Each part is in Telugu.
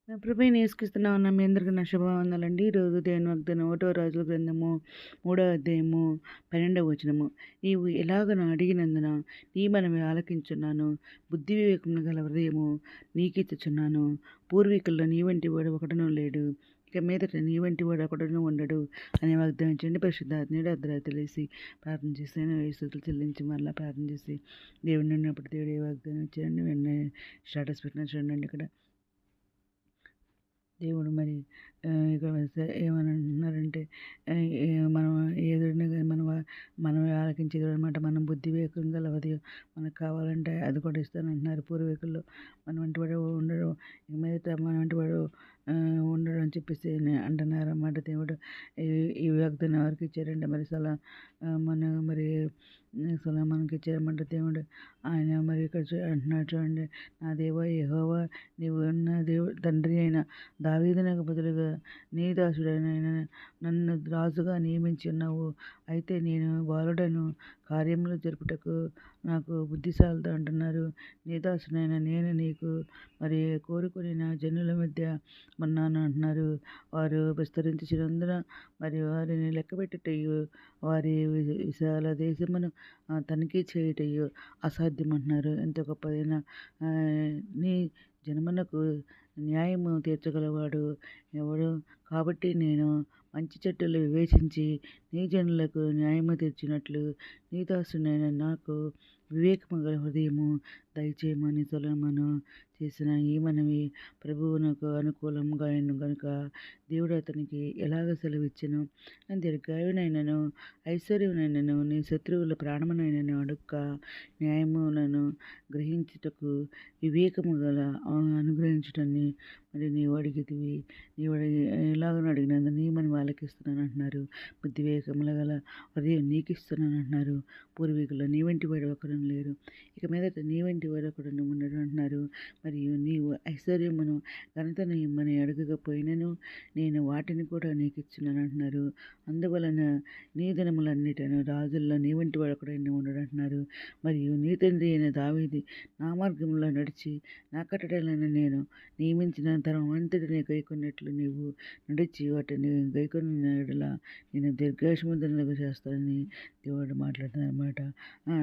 నా ప్రభువైన యేసుక్రీస్తునామమున మీ అందరికీ నా శుభవందనాలండి. ఈరోజు దేవుని వాగ్దానం 1వ రాజుల గ్రంథము 3వ అధ్యాయము 12వ వచనము. నీవు ఎలాగనో అడిగినందున నీ మనవి ఆలకించున్నాను. బుద్ధి వివేకమును గల హృదయము నీకిచ్చుచున్నాను. పూర్వీకుల్లో నీ వంటి వాడు ఒకడునూ లేడు. ఇక మీదట నీ వంటి వాడు ఒకడునూ ఉండడు అనే వాగ్దానం ఇచ్చండి. పరిశుద్ధాత్మీయుడు అర్ధరాత్రి లేసి ప్రార్థన చేసి నేను యేసుతులు చెల్లించి మరలా ప్రార్థన చేసి దేవుడిని ఉన్నప్పుడు దేవుడు ఏ వాగ్దానం ఇచ్చారండి. వెంటనే స్టేటస్ పెట్టిన చూడండి. ఇక్కడ దేవుడు మరి ఇక్కడ ఏమని అంటున్నారంటే మనం ఏదైనా కానీ మనం ఆలకించేది అనమాట. మనం బుద్ధి వివేకం గల హృదయం మనకు కావాలంటే అది కూడా ఇస్తానంటున్నారు. పూర్వీకుల్లో మన వంటి వాడు ఉండడు, ఇక మీదట మన వంటి వాడు ఉండడు అని చెప్పేసి అంటున్నారు అన్నమాట. దేవుడు ఈ ఈ వాగ్దానం ఎవరికి ఇచ్చారంటే మరి మన మరి మనకి ఇచ్చారన్నమాట దేవుడు. ఆయన మరి ఇక్కడ అంటున్నాడు చూడండి. నా దేవా యెహోవా, నీవు ఉన్న దేవుడు తండ్రి అయిన దావీదునకు బదులుగా నీ దాసుడైన నన్ను రాజుగా నియమించి ఉన్నావు. అయితే నేను బాలుడను, కార్యములు జరుపుటకు నాకు బుద్ధిశాలత అంటున్నారు. నీ దాసుడైన నేను నీకు మరి కోరుకుని నా జనుల మధ్య ఉన్నాను అంటున్నారు. వారు విస్తరించినందున మరి వారిని లెక్కపెట్టుటయు వారి విశాల దేశమును తనిఖీ చేయుటయు అసాధ్యమంటున్నారు. ఎంత గొప్పదైన నీ జన్మనకు న్యాయము తీర్చగలవాడు ఎవడు? కాబట్టి నేను మంచి చెడ్డలు వివేచించి నీ జనులకు న్యాయము తీర్చినట్లు నీ దాసుడైన నాకు వివేకము గల హృదయము దయచేయమని సొలొమోను చేసిన ఈ మనవి ప్రభువునకు అనుకూలంగా అయిన గనుక దేవుడు అతనికి ఎలాగ సెలవిచ్చెను. దీర్ఘాయువునైనను ఐశ్వర్యమునైనను నీ శత్రువుల ప్రాణమునైనను అడుక్క న్యాయములను గ్రహించుటకు వివేకము గల అనుగ్రహించుటని మరి నీవు అడిగితివి. నీవు ఎలాగని అడిగినందు నీ మనవి ఆలకిస్తున్నాను అంటున్నారు. బుద్ధి వివేకముల గల హృదయం నీకు ఇస్తున్నాను అంటున్నారు. పూర్వీకుల్లో నీ వంటి వాడు ఒకరు లేరు, ఇక మీదట నీ వంటి వాడు ఒకడు ఉండడు అంటున్నారు. మరియు నీవు ఐశ్వర్యమును ఘనతను ఇమ్మని అడగకపోయినను నేను వాటిని కూడా నీకు ఇచ్చున్నాను అంటున్నారు. అందువలన నీ దినములన్నిటను రాజుల్లో నీ వంటి వాడు ఒకడైనా ఉండడు అంటున్నారు. మరియు నీ తండ్రి అయిన దావీదు నా మార్గంలో నడిచి నా కట్టడలను నేను నియమించిన తరం అంతటిని గైకొన్నట్లు నీవు నడిచి వాటిని గైకొన్న యెడల నేను దీర్ఘాయుష్మంతునిగా చేస్తానని దేవుడు మాట్లాడుతున్నారు అన్నమాట.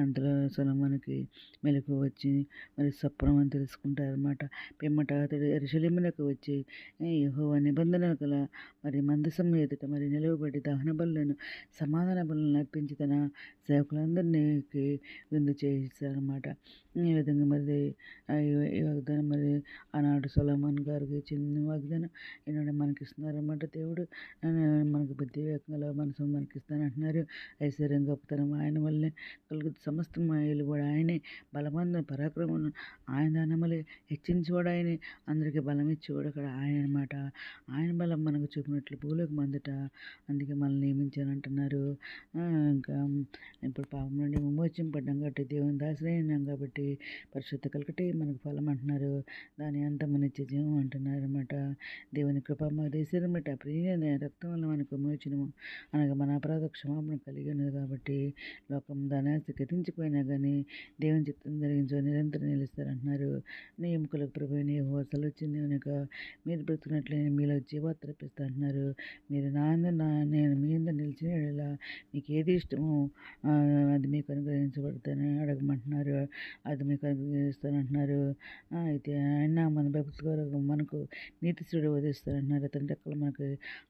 అంతలో సొలొమోనుకి మెలకువ వచ్చి మరి స్వప్నం అని తెలుసుకుంటారన్నమాట. పిమ్మట అతడు యెరూషలేమునకు వచ్చి యెహోవా నిబంధన గల మరి మందసము ఎదుట మరి నిలవబడి దహన బలులను సమాధాన బలులను అర్పించి తన సేవకులందరికీ విందు చేయిస్తారన్నమాట. ఈ విధంగా మరి ఈ వాగ్దానం మరి ఆనాడు సొలొమోన్ గారికి చిన్న వాగ్దానం ఈనాడు మనకి ఇస్తున్నారన్నమాట. దేవుడు మనకు బుద్ధి వివేకంలో మనసు మనకి ఇస్తానంటున్నారు. ఐశ్వర్యం గొప్పతనం ఆయన వల్లే కలుగుతుంది. సమస్తం ఏలువాడు ఆయనే, బలమందు పరాక్రమం ఆయన ధనములే, హెచ్చించేవాడు ఆయనే, అందరికీ బలం ఇచ్చేవాడు అక్కడ ఆయన అనమాట. ఆయన బలం మనకు చూపినట్లు భూలోకి మందుట అందుకే మనల్ని నియమించానంటున్నారు. ఇంకా ఇప్పుడు పాపం నుండి విమోచింపడ్డాం కాబట్టి దేవుని దాసులైనాం కాబట్టి పరిశుద్ధ కలకటి మనకు ఫలం అంటున్నారు. దాని అంతము నిత్య జీవం అంటున్నారు అనమాట. దేవుని కృప మా దేశం బట్టి ప్రియ రక్తం వల్ల మనకు విమోచనము అనగా మన అపరాధ క్షమాపణ కలిగి ఉన్నది. కాబట్టి లోకం దాని ఆస్తి గతించిపోయినా కానీ దేవుని చిత్తం జరిగించు నిరంతరం నిలుస్తారంటున్నారు. నీ ఎముకలకు ప్రభువైన యెహోవా సెలవిచ్చింది కనుక మీరు బ్రతుకున్నట్లయినా మీలో జీవాత్మ రప్పిస్తా అంటున్నారు. మీరు నేను మీ అందరూ నిలిచిన యెడల మీకు ఏది ఇష్టమో అది మీకు అనుగ్రహించబడతానని అడగమంటున్నారు. అది మీకు అనుగ్రహిస్తానంటున్నారు. అయితే ఆయన మన భక్తులు మనకు నీతి సుడు వదిస్తారంటున్నారు. తండ్రి రెక్కలు మనకు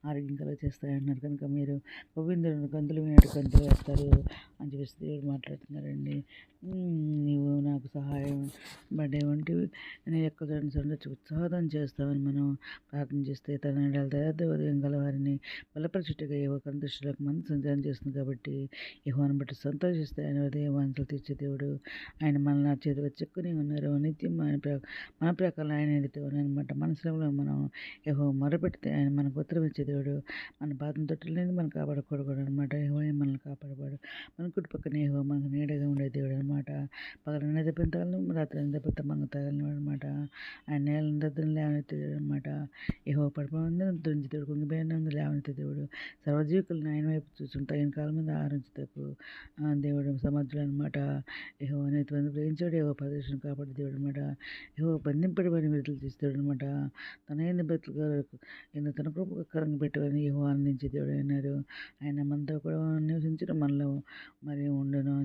ఆరోగ్యం కలుగ చేస్తాయంటున్నారు. కనుక మీరు గోవిందుడు గంతులు వినట్టు గంతులు వేస్తారు అని చెప్పేసి దేవుడు మాట్లాడుతున్నారండి. నీవు నాకు సహాయం పడే వంటివి నీ యొక్క సండొచ్చి ఉత్సాహం చేస్తామని మనం ప్రార్థన చేస్తే తన ఉదయం గల వారిని బలపరచుటగా యువక దృష్టిలోకి మంది సంచారం చేస్తుంది. కాబట్టి యెహోవాను బట్టి సంతోషిస్తే ఆయన ఉదయం వాంఛలు తీర్చే దేవుడు. ఆయన మనల్ని నా చేతిలో చెక్కుని ఉన్నారు. నిత్యం మన ప్రకారం ఆయన ఎదుట అనమాట. మన శ్రమలో మనం యెహోవా మొరపెడితే ఆయన మనకు ఉత్తరం ఇచ్చే దేవుడు. మన బాధను తొట్టులేని మనం కాపాడకూడదు అనమాట. యెహోవా మనల్ని కాపాడవాడు. మన కుటుంబ పక్కన యెహోవా మనకు నీడగా ఉండే దేవుడు అనమాట. పగల దెబ్బలు తగలను, రాత్రి దెబ్బలు మనకు తగలను అనమాట. ఆయన నేలందరిని లేవనెత్తే దేవుడు అనమాట. యెహోవా పడిపోయినందున దురించి దేవుడు, కుంగిపోయినందున లేవనెత్తే దేవుడు. సర్వజీవికులను ఆయన వైపు చూస్తుంటా ఆయన కాలం మీద ఆహరించుటకు దేవుడు సమర్థుడు అనమాట. యెహోవా నీతిమంతులను ప్రేమించాడు. యెహోవా ప్రదేశం కాపాడే దేవుడు అనమాట. యెహోవా బంధింపడి వారిని విడుదల చేస్తాడు అనమాట. తన యందు బ్రతుకువారికి తన కృపకరంగా పెట్టేవారిని యెహోవా ఆనందించే దేవుడు అయినాడు. ఆయన మనతో కూడా నివసించడం మనలో మరి ఉండును.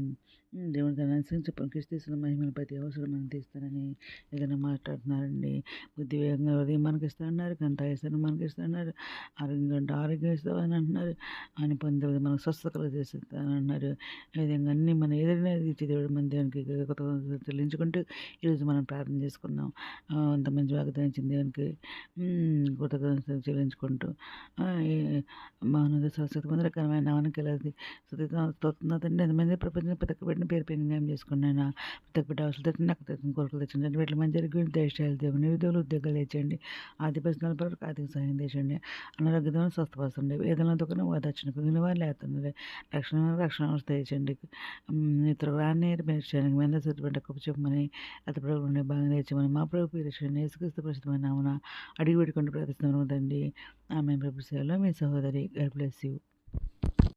దేవుడు తను అనుసరించి క్రీస్తున్న మహిమను ప్రతి అవసరం మనం తీస్తానని ఏదైనా మాట్లాడుతున్నారండి. బుద్ధి వేగంగా హృదయం మనకి ఇస్తానన్నారు, కంఠాయిస్తాను మనకి ఇస్తానన్నారు, ఆరోగ్యం కంటే ఆరోగ్యం ఇస్తామని అంటున్నారు. ఆయన పొందే మనకు స్వస్థతలు చేస్తానన్నారు. ఈ విధంగా అన్ని మన ఏదైనా ఇచ్చే దేవుడు మన దేవునికి కొత్త చెల్లించుకుంటూ ఈరోజు మనం ప్రార్థన చేసుకుందాం. అంత మంచి వాగ్దానం ఇచ్చిన దేవునికి కృతజ్ఞతలు చెల్లించుకుంటూ మహోన్నత శాశ్వత మందిరకరమైన నామానికి వెళ్ళదు స్తోత్రం ఎంతమంది ప్రపంచం ప్రతి ఒక్క బిడ్డని పేరు పేరు జ్ఞాపకం చేసుకున్నాను. ప్రతి ఒక్క బిడ్డ అవసరం తెచ్చిన నాకు తెచ్చిన కొరకలు తెచ్చండి. వీటిలో మంచి జరిగి దయచేయాలి దేవుని నిరుద్యోగులు ఉద్యోగాలు తెచ్చండి. ఆర్థిక పరిస్థితుల వరకు ఆర్థిక సహాయం తెచ్చండి. అనారోగ్యం స్వస్థపరచండి. వేదన దుఃఖం ఓదార్చండి. కుగిన వారు లేస్తున్నారు. రక్షణ అవస్థ తెచ్చండి. ఇతర రాని మెచ్చండి. మీద సత్తుబడ్డ గొప్ప చెప్పమని అతి ప్రభుత్వం బాగా తెచ్చమని మా ప్రభు పీరచండి. యేసుక్రీస్తు పరిశుద్ధమైన నామమున అడిగి పెట్టుకుంటూ ప్రార్థిస్తున్నాము తండ్రి. ఆమె ప్రభు సేవలో మీ సహోదరి. God bless you.